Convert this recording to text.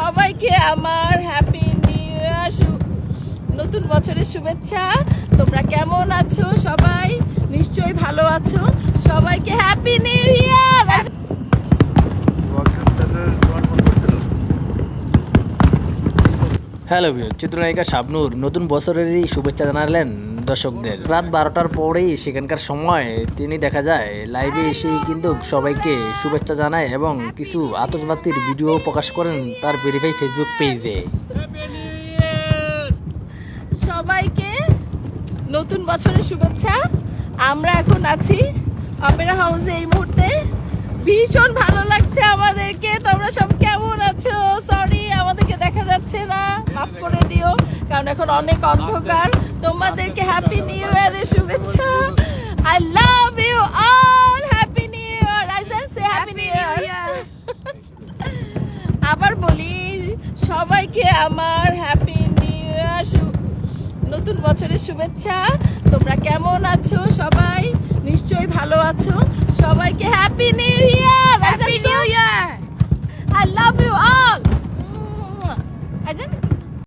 সবাইকে আমার happy new ইয়ার, নতুন বছরের শুভেচ্ছা। তোমরা কেমন আছো? সবাই নিশ্চয়ই ভালো আছো। সবাইকে হ্যাপি নিউ ইয়ার। হ্যালো ভিউ, চিত্রনায়িকা শাবনূর নতুন বছরেরই শুভেচ্ছা জানালেন দর্শকদের। রাত 12টার পরেই সেখানকার সময় তিনি দেখা যায় লাইভে এসেই কিন্তু সবাইকে শুভেচ্ছা জানায় এবং কিছু আতশবাতির ভিডিও প্রকাশ করেন তার ভেরিফাই ফেসবুক পেজে। সবাইকে নতুন বছরের শুভেচ্ছা। আমরা এখন আছি অপেরা হাউসে এই মুহূর্তে। ভীষণ ভালো লাগছে আমাদেরকে। তোমরা সব কেমন আছো? সরি আমাদেরকে দেখা যাচ্ছে না, মাফ করে দিও, কারণ এখন অনেক অন্ধকার। তোমাদেরকে হ্যাপি নিউ ইয়ারের শুভেচ্ছা। I love you all. Happy new year. I say happy new year. আবার বলি, সবাইকে আমার হ্যাপি নিউ ইয়ার, নতুন বছরের শুভেচ্ছা। তোমরা কেমন আছো? সবাই নিশ্চয়ই ভালো আছো। সবাইকে হ্যাপি নিউ ইয়ার।